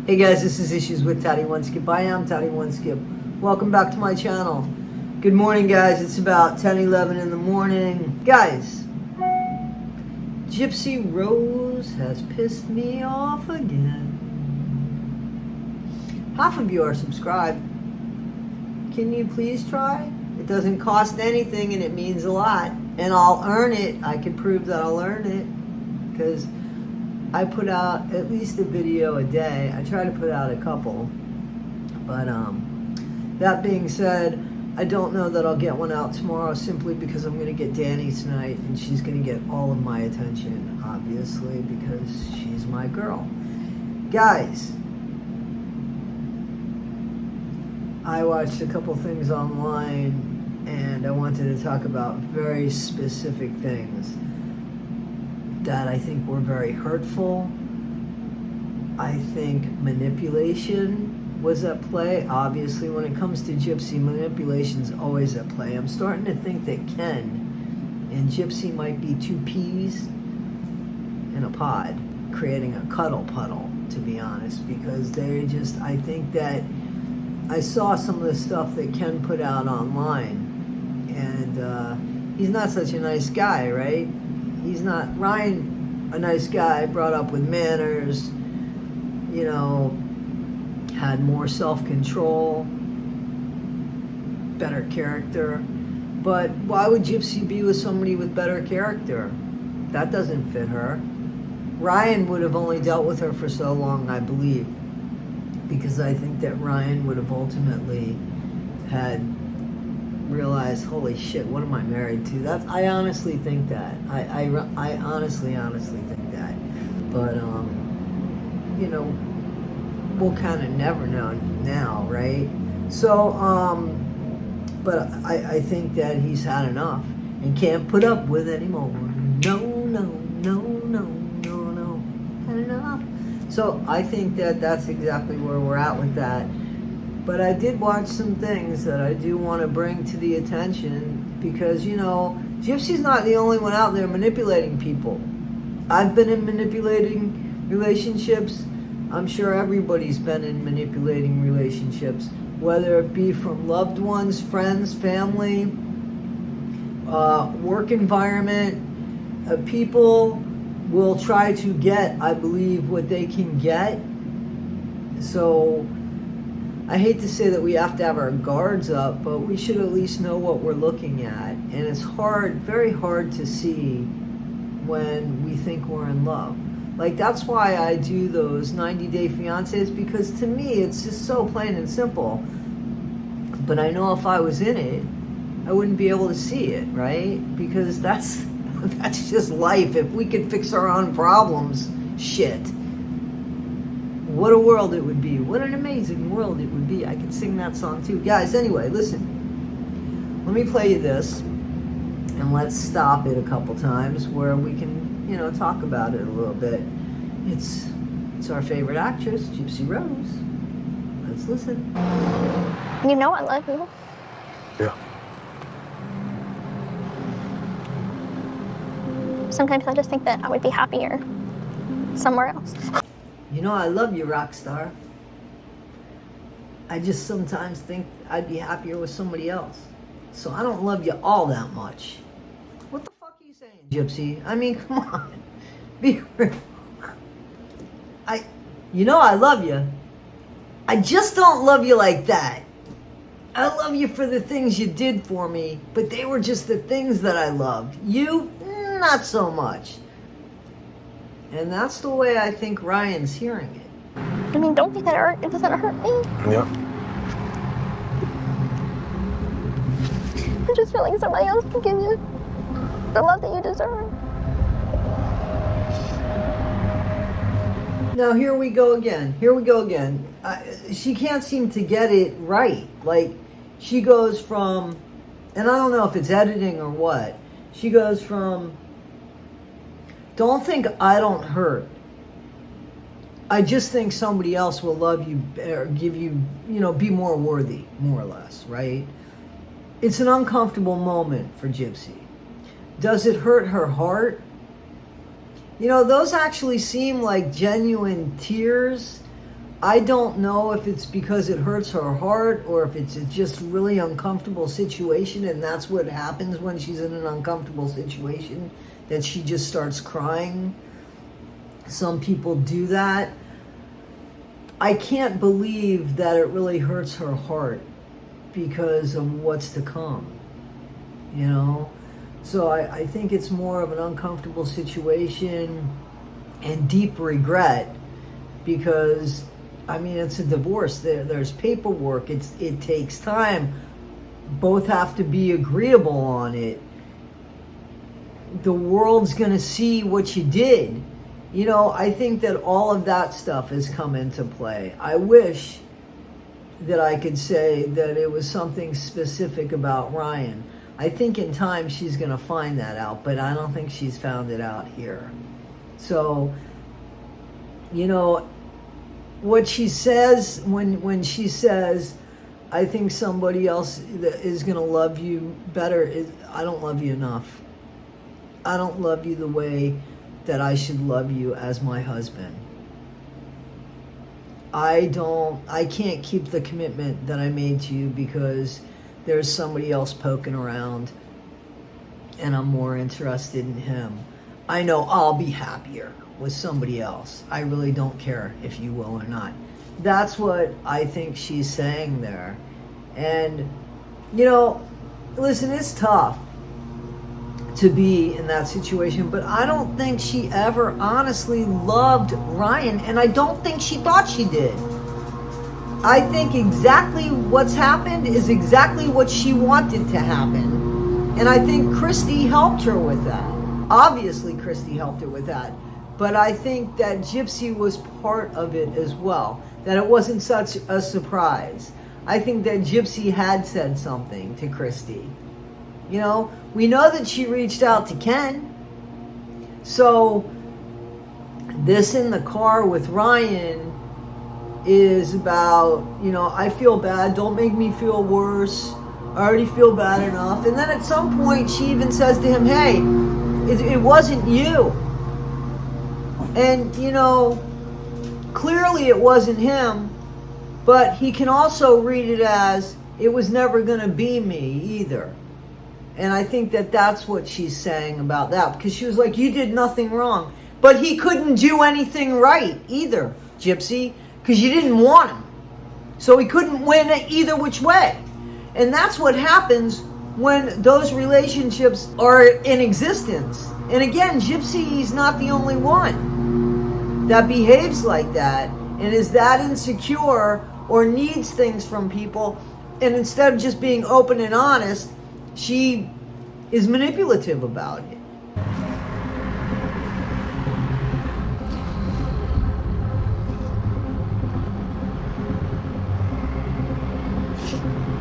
Hey guys, this is Issues with Taddy One Skip. I am Taddy One Skip. Welcome back to my channel. Good morning, guys. It's about 10:11 in the morning. Guys, Gypsy Rose has pissed me off again. Half of you are subscribed. Can you please try? It doesn't cost anything and it means a lot. And I'll earn it. I can prove that I'll earn it. Because I put out at least a video a day. I try to put out a couple. But that being said, I don't know that I'll get one out tomorrow simply because I'm going to get Danny tonight and she's going to get all of my attention, obviously, because she's my girl. Guys, I watched a couple things online and I wanted to talk about very specific things that I think were very hurtful. I think manipulation was at play. Obviously, when it comes to Gypsy, manipulation's always at play. I'm starting to think that Ken and Gypsy might be two peas in a pod, creating a cuddle puddle, to be honest, because they just, I think that I saw some of the stuff that Ken put out online, and he's not such a nice guy, right? He's not, Ryan, a nice guy, brought up with manners, you know, had more self-control, better character. But why would Gypsy be with somebody with better character? That doesn't fit her. Ryan would have only dealt with her for so long, I believe, because I think that Ryan would have ultimately had realized, holy shit, what am I married to? That I honestly think that. I honestly think that. But you know, we'll kind of never know now, right? So but I think that he's had enough and can't put up with it anymore. No, had enough. So I think that that's exactly where we're at with that. But I did watch some things that I do want to bring to the attention because, you know, Gypsy's not the only one out there manipulating people. I've been in manipulating relationships. I'm sure everybody's been in manipulating relationships, whether it be from loved ones, friends, family, work environment. People will try to get, I believe, what they can get. So I hate to say that we have to have our guards up, but we should at least know what we're looking at. And it's hard, very hard to see when we think we're in love. Like, that's why I do those 90-day fiancés, because to me, it's just so plain and simple. But I know if I was in it, I wouldn't be able to see it, right? Because that's just life. If we could fix our own problems, shit. What a world it would be. What an amazing world it would be. I could sing that song too. Guys, anyway, listen. Let me play you this. And let's stop it a couple times where we can, you know, talk about it a little bit. It's our favorite actress, Gypsy Rose. Let's listen. You know I love you. Yeah. Sometimes I just think that I would be happier somewhere else. You know I love you, rock star. I just sometimes think I'd be happier with somebody else. So I don't love you all that much. What the fuck are you saying, Gypsy? I mean, come on. Be real. You know I love you. I just don't love you like that. I love you for the things you did for me, but they were just the things that I loved. You, not so much. And that's the way I think Ryan's hearing it. I mean, don't think that it doesn't hurt me. Yeah. I just feel like somebody else can give you the love that you deserve. Now here we go again. She can't seem to get it right. Like, she goes from, and I don't know if it's editing or what, she goes from, don't think I don't hurt. I just think somebody else will love you or give you, you know, be more worthy, more or less, right? It's an uncomfortable moment for Gypsy. Does it hurt her heart? You know, those actually seem like genuine tears I don't know if it's because it hurts her heart or if it's just a really uncomfortable situation, and that's what happens when she's in an uncomfortable situation, that she just starts crying. Some people do that. I can't believe that it really hurts her heart because of what's to come, you know? So I think it's more of an uncomfortable situation and deep regret because, I mean, it's a divorce. There's paperwork. It takes time. Both have to be agreeable on it. The world's going to see what you did. You know, I think that all of that stuff has come into play. I wish that I could say that it was something specific about Ryan. I think in time she's going to find that out, but I don't think she's found it out here. So, you know, what she says when she says, I think somebody else is going to love you better, is, I don't love you enough. I don't love you the way that I should love you as my husband. I can't keep the commitment that I made to you because there's somebody else poking around and I'm more interested in him. I know I'll be happier with somebody else. I really don't care if you will or not. That's what I think she's saying there. And, you know, listen, it's tough to be in that situation, but I don't think she ever honestly loved Ryan, and I don't think she thought she did. I think exactly what's happened is exactly what she wanted to happen, and I think Christy helped her with that. Obviously Christy helped her with that, but I think that Gypsy was part of it as well, that it wasn't such a surprise. I think that Gypsy had said something to Christy. You know, we know that she reached out to Ken. So this in the car with Ryan is about, you know, I feel bad. Don't make me feel worse. I already feel bad enough. And then at some point she even says to him, hey, it wasn't you. And, you know, clearly it wasn't him. But he can also read it as, it was never going to be me either. And I think that that's what she's saying about that. Because she was like, you did nothing wrong. But he couldn't do anything right either, Gypsy. Because you didn't want him. So he couldn't win either which way. And that's what happens when those relationships are in existence. And again, Gypsy's not the only one that behaves like that. And is that insecure or needs things from people. And instead of just being open and honest, she is manipulative about it.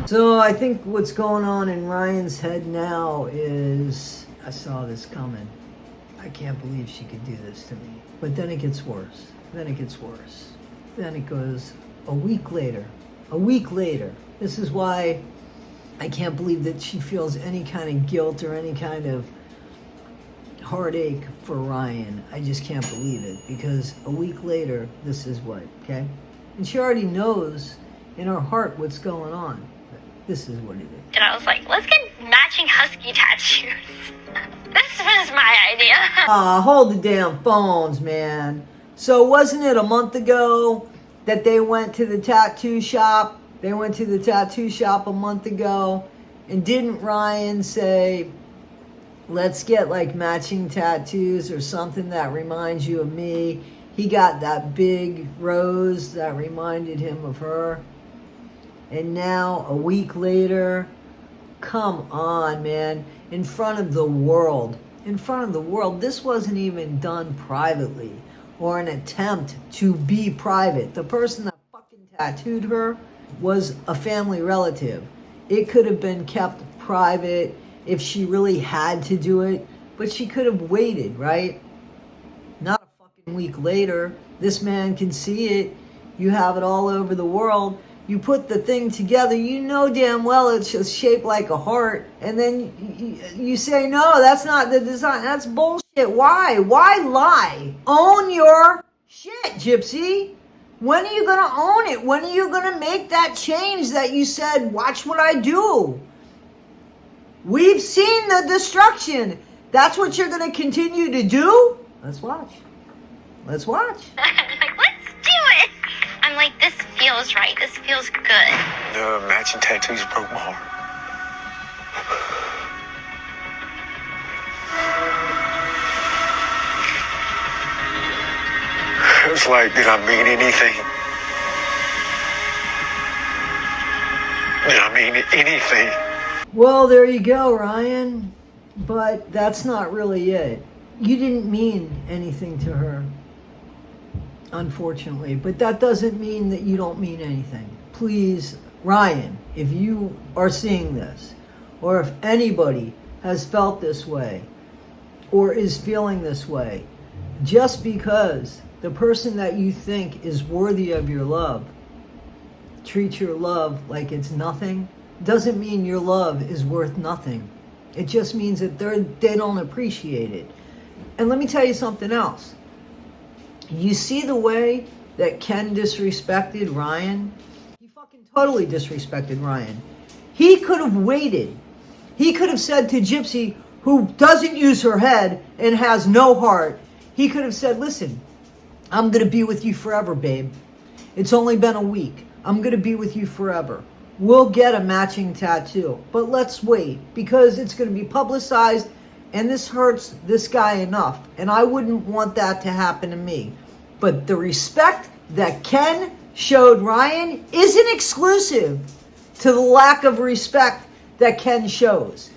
So I think what's going on in Ryan's head now is, I saw this coming. I can't believe she could do this to me. But then it gets worse. Then it gets worse. Then it goes a week later. A week later. This is why I can't believe that she feels any kind of guilt or any kind of heartache for Ryan. I just can't believe it. Because a week later, this is what, okay? And she already knows in her heart what's going on. This is what it is. And I was like, let's get matching husky tattoos. This was my idea. Hold the damn phones, man. So wasn't it a month ago that they went to the tattoo shop? They went to the tattoo shop a month ago. And didn't Ryan say, let's get like matching tattoos or something that reminds you of me? He got that big rose that reminded him of her. And now, a week later, come on, man. In front of the world. In front of the world. This wasn't even done privately. Or an attempt to be private. The person that fucking tattooed her was a family relative. It could have been kept private if she really had to do it. But she could have waited, right? Not a fucking week later. This man can see it. You have it all over the world. You put the thing together, you know damn well it's just shaped like a heart. And then you say, no, that's not the design. That's bullshit. Why? Why lie? Own your shit, Gypsy. When are you going to own it? When are you going to make that change that you said, watch what I do? We've seen the destruction. That's what you're going to continue to do? Let's watch. Let's watch. I'm like, let's do it. I'm like, this feels right. This feels good. The matching tattoos broke my heart. It was like, did I mean anything? Did I mean anything? Well, there you go, Ryan. But that's not really it. You didn't mean anything to her, unfortunately. But that doesn't mean that you don't mean anything. Please, Ryan, if you are seeing this, or if anybody has felt this way, or is feeling this way, just because the person that you think is worthy of your love treats your love like it's nothing, doesn't mean your love is worth nothing. It just means that they don't appreciate it. And let me tell you something else. You see the way that Ken disrespected Ryan? He fucking totally disrespected Ryan. He could have waited. He could have said to Gypsy, who doesn't use her head and has no heart, he could have said, listen, I'm going to be with you forever, babe. It's only been a week. I'm going to be with you forever. We'll get a matching tattoo. But let's wait, because it's going to be publicized, and this hurts this guy enough. And I wouldn't want that to happen to me. But the respect that Ken showed Ryan isn't exclusive to the lack of respect that Ken shows.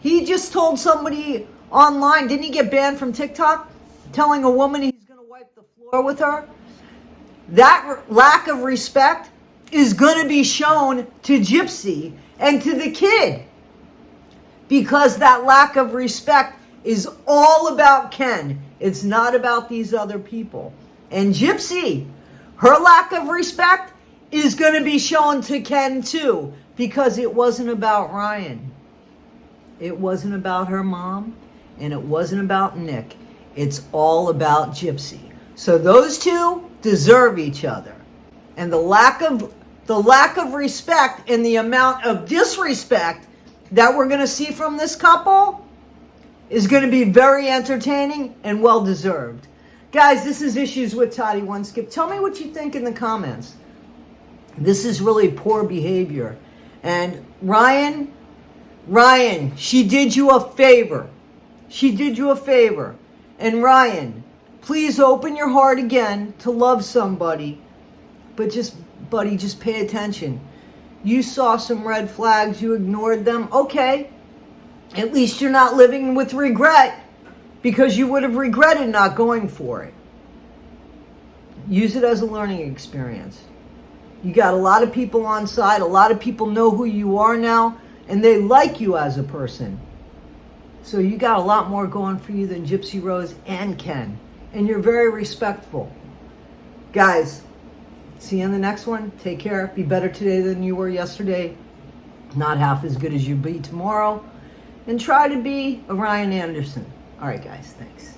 He just told somebody online, didn't he get banned from TikTok? Telling a woman he's going to wipe the floor with her? That lack of respect is going to be shown to Gypsy and to the kid. Because that lack of respect is all about Ken. It's not about these other people. And Gypsy, her lack of respect is going to be shown to Ken too. Because it wasn't about Ryan. It wasn't about her mom. And it wasn't about Nick. It's all about Gypsy. So those two deserve each other. And the lack of respect and the amount of disrespect that we're going to see from this couple is going to be very entertaining and well deserved. Guys, this is Issues with Toddy One Skip. Tell me what you think in the comments. This is really poor behavior. And Ryan, she did you a favor. She did you a favor. And Ryan, please open your heart again to love somebody. But buddy, just pay attention. You saw some red flags, you ignored them. Okay. At least you're not living with regret, because you would have regretted not going for it. Use it as a learning experience. You got a lot of people on side. A lot of people know who you are now, and they like you as a person. So you got a lot more going for you than Gypsy Rose and Ken. And you're very respectful. Guys, see you in the next one. Take care. Be better today than you were yesterday. Not half as good as you'll be tomorrow. And try to be a Ryan Anderson. All right, guys. Thanks.